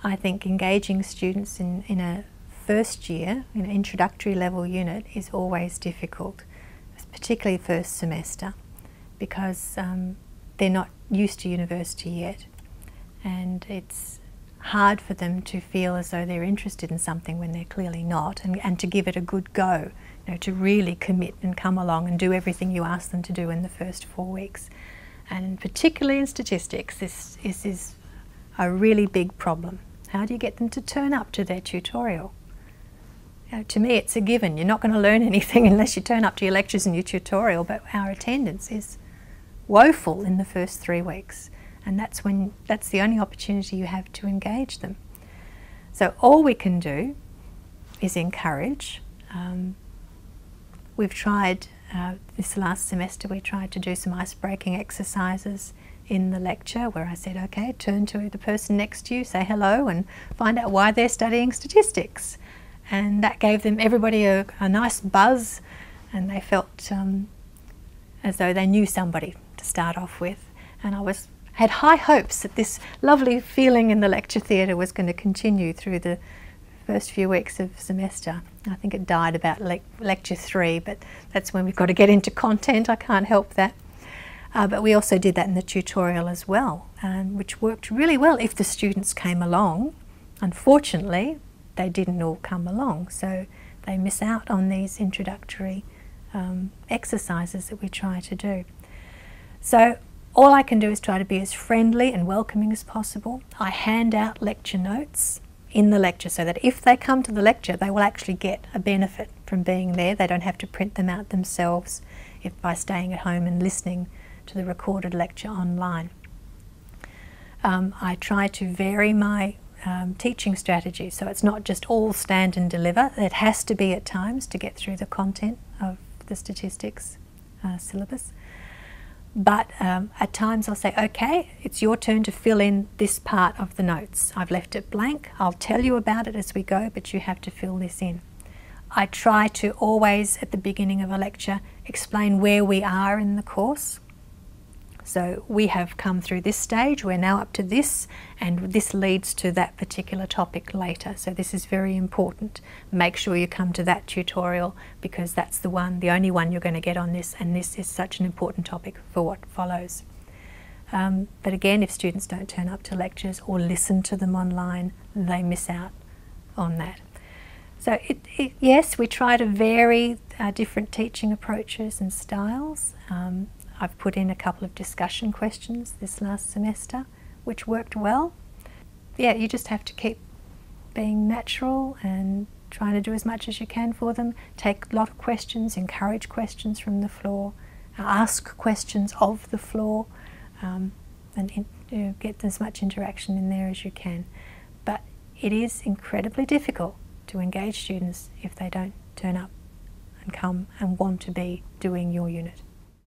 I think engaging students in a first year, in an introductory level unit, is always difficult, particularly first semester, because they're not used to university yet, and it's hard for them to feel as though they're interested in something when they're clearly not, and to give it a good go, you know, to really commit and come along and do everything you ask them to do in the first 4 weeks. And particularly in statistics, this is a really big problem. How do you get them to turn up to their tutorial? You know, to me it's a given. You're not going to learn anything unless you turn up to your lectures and your tutorial, but our attendance is woeful in the first 3 weeks. And that's the only opportunity you have to engage them. So all we can do is encourage. We've tried, this last semester, we tried to do some ice-breaking exercises in the lecture where I said, okay, turn to the person next to you, say hello, and find out why they're studying statistics. And that gave them, everybody, a nice buzz, and they felt as though they knew somebody to start off with. And I had high hopes that this lovely feeling in the lecture theatre was going to continue through the first few weeks of semester. I think it died about lecture 3, but that's when we've got to get into content. I can't help that. But we also did that in the tutorial as well, which worked really well if the students came along. Unfortunately, they didn't all come along, so they miss out on these introductory exercises that we try to do. So all I can do is try to be as friendly and welcoming as possible. I hand out lecture notes in the lecture so that if they come to the lecture, they will actually get a benefit from being there. They don't have to print them out themselves by staying at home and listening to the recorded lecture online. I try to vary my teaching strategy, so it's not just all stand and deliver. It has to be at times to get through the content of the statistics syllabus. But at times I'll say, okay, it's your turn to fill in this part of the notes. I've left it blank. I'll tell you about it as we go, but you have to fill this in. I try to always, at the beginning of a lecture, explain where we are in the course. So we have come through this stage, we're now up to this, and this leads to that particular topic later. So this is very important. Make sure you come to that tutorial because that's the only one you're going to get on this, and this is such an important topic for what follows. But again, if students don't turn up to lectures or listen to them online, they miss out on that. So yes, we try to vary different teaching approaches and styles. I've put in a couple of discussion questions this last semester, which worked well. Yeah, you just have to keep being natural and trying to do as much as you can for them. Take a lot of questions, encourage questions from the floor, ask questions of the floor, and get as much interaction in there as you can. But it is incredibly difficult to engage students if they don't turn up and come and want to be doing your unit.